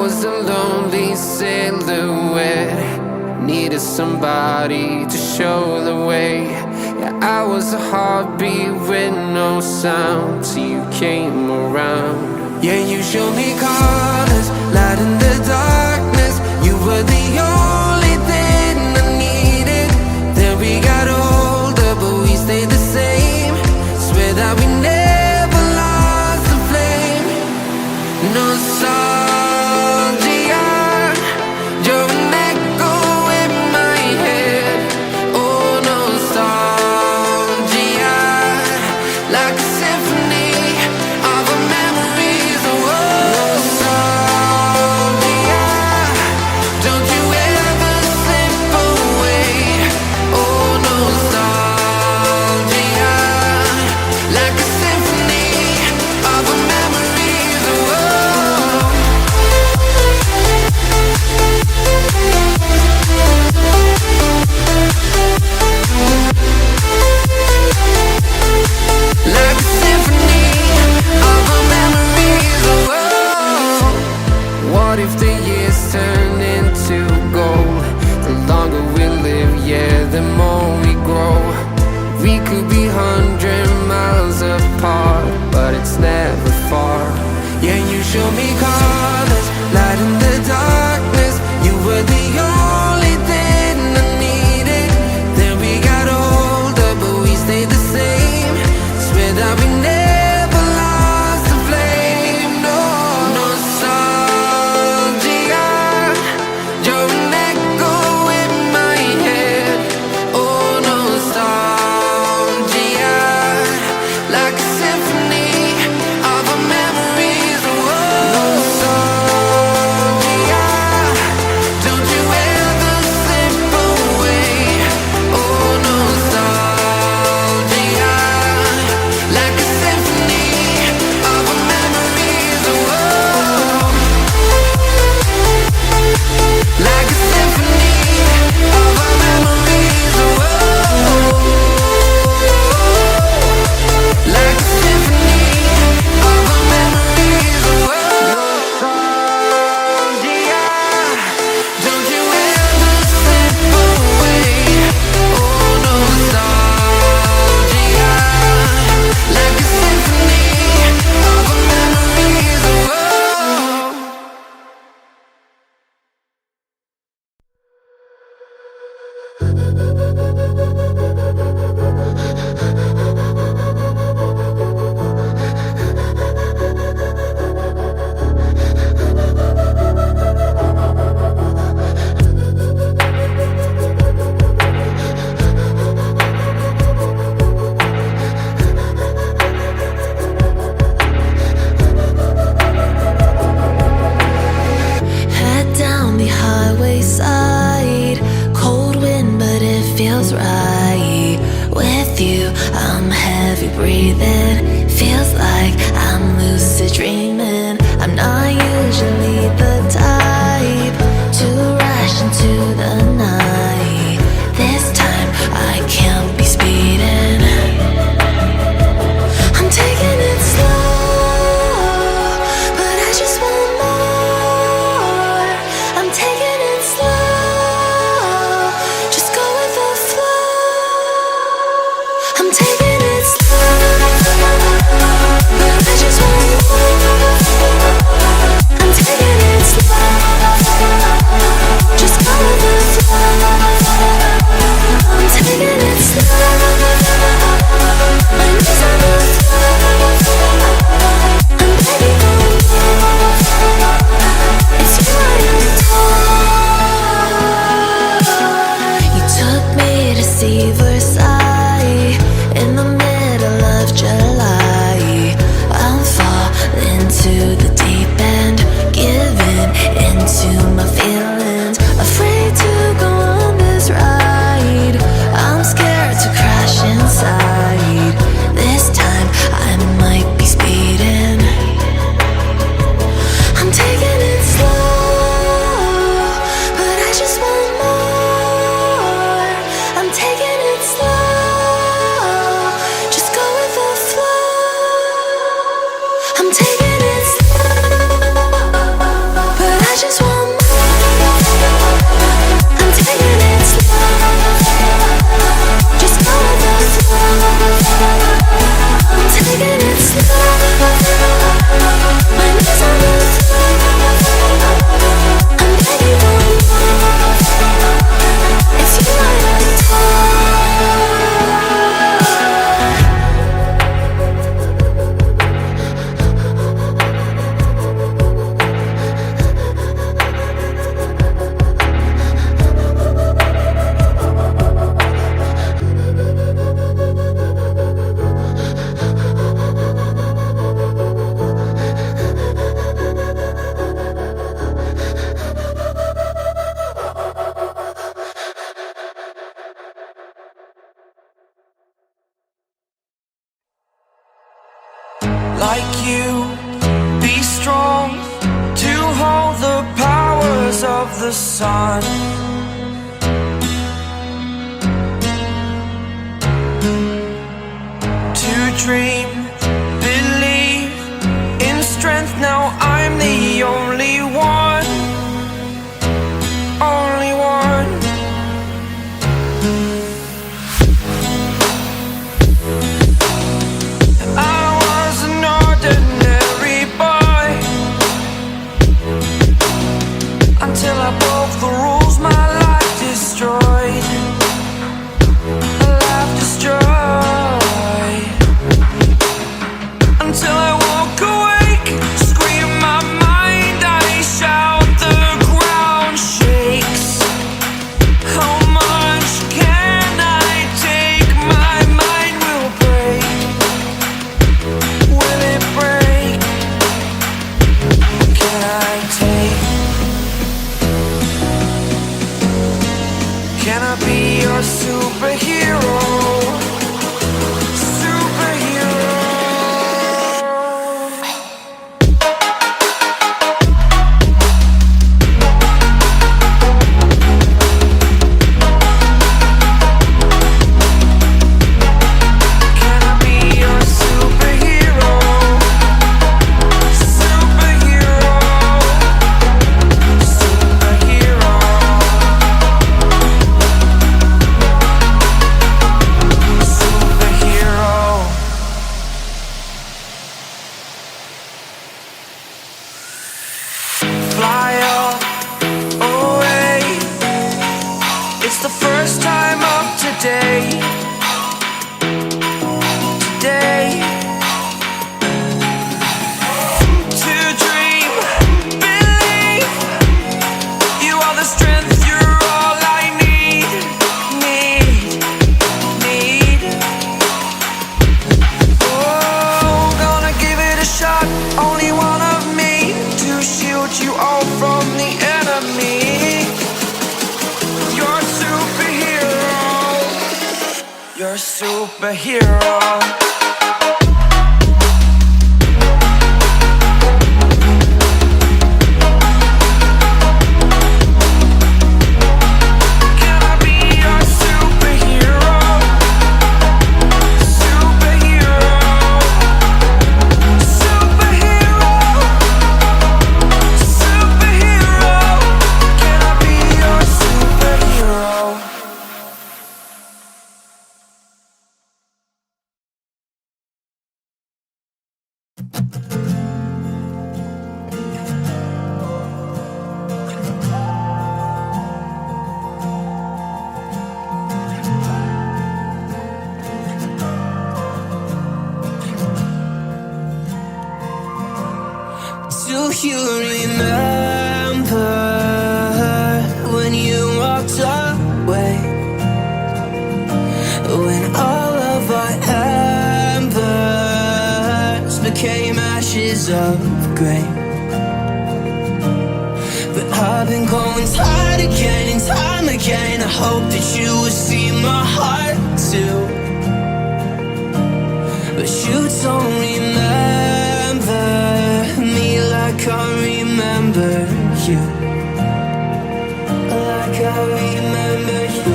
was a lonely silhouette, needed somebody to show the way. Yeah, I was a heartbeat with no sound till you came around. Yeah, you showed me colors, light in the darkness. You were the only thing I needed. Then we got older, but we stayed the same. Swear that we never lost the flame. Nostalgia, you're an echo in my head. Oh, nostalgia, like a symphony of our memories. Oh, nostalgia, don't you ever slip away. Oh, nostalgia, like a symphony of our memories. Oh, like a symphony of our memories. Oh, what if the years turn into gold? The longer we live, yeah, the more we grow. We could be 100 miles apart, but it's never far. Yeah, you show me colors, light in the darkness. You were the only thing I needed. Then we got older, but we stayed the same. Swear that we never lost the flame. No, nostalgia, you're an echo in my head. Oh, nostalgia, like a symphony of our memories. Oh, nostalgia, don't you ever slip away. Oh, nostalgia, like a symphony of our memories. Oh, like a symphony of our memories. Oh, like a symphony of our memories. Oh, nostalgia, don't you ever slip away. Oh, nostalgia, like a symphony of our memories. Oh, Head down the highway side, cold wind, but it feels right. With you, I'm heavy breathing. Feels like I'm lucid dreaming. I'm not usually the type to rush into the night. This time I can't be speeding. I'm taking it slow, but I just want more. I'm taking it slow, just go with the flow. I'm taking it slow, but I just want more. I'm taking it slow, just go with the flow. I'm taking it slow, my knees on the floor. I'm begging for more. It's you I adore. You took me to see Versailles in the middle of July. I'm falling to the deep end, giving into my feelings. Afraid to go on this ride. I'm scared to crash inside. This time I might be speeding. I'm taking it slow, but I just want more. I'm taking it slow, just go with the flow. I'm taking it slow. like you. Be strong to hold the powers of the sun. To dream, believe in strength. Now I'm the only one, only one. I was an ordinary boy until I broke the rules. My life destroyed, life destroyed. Until I walk awake, scream my mind, I shout, the ground shakes. How much can I take? My mind will break. Will it break? Can I take? Can I be your superhero? Superhero. Can I be your superhero? Superhero. Superhero. Superhero. Fly up away. It's the first time of today. Today. To dream, believe. You are the strength, you're all I need. Need. Oh, gonna give it a shot. Only one of me to shield you all from the enemy. You're a superhero. You're a superhero. Can I be your superhero? Superhero. Superhero. Superhero. Can I be your superhero? Do you remember when you walked away? When all of our embers became ashes of grain. But I've been going time again and time again. I hope that you will see my heart too. But you don't remember me like I remember you. Like I remember you.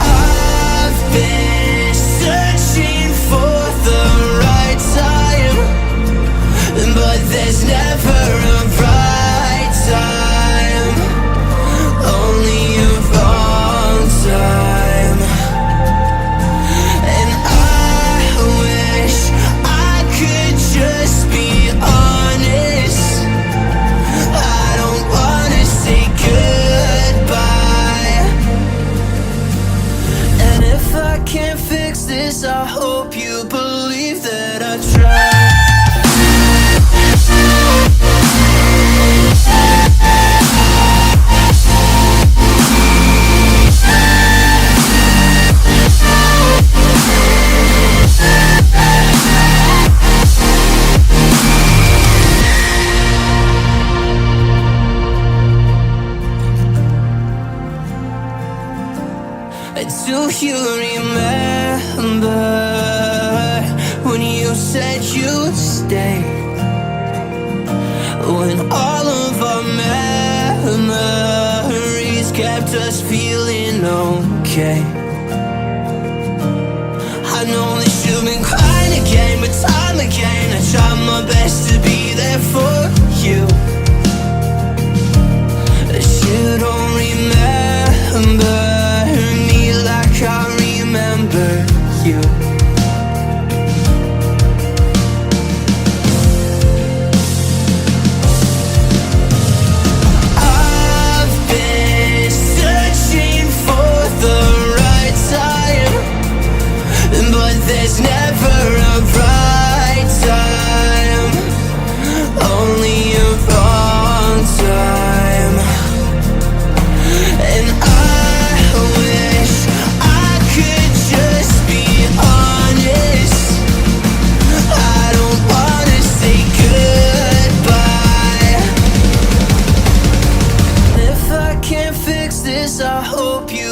I've been searching for the right time, but there's never a right time. Only Do you remember when you said you'd stay? When all of our memories kept us feeling okay. I know that you've been crying again, but time again I tried my best to be there for you. But you don't remember me like I remember you. I've been searching for the right time, but there's never a right time, only a wrong time. And I wish I could just be honest. I don't wanna say goodbye. If I can't fix this, I hope you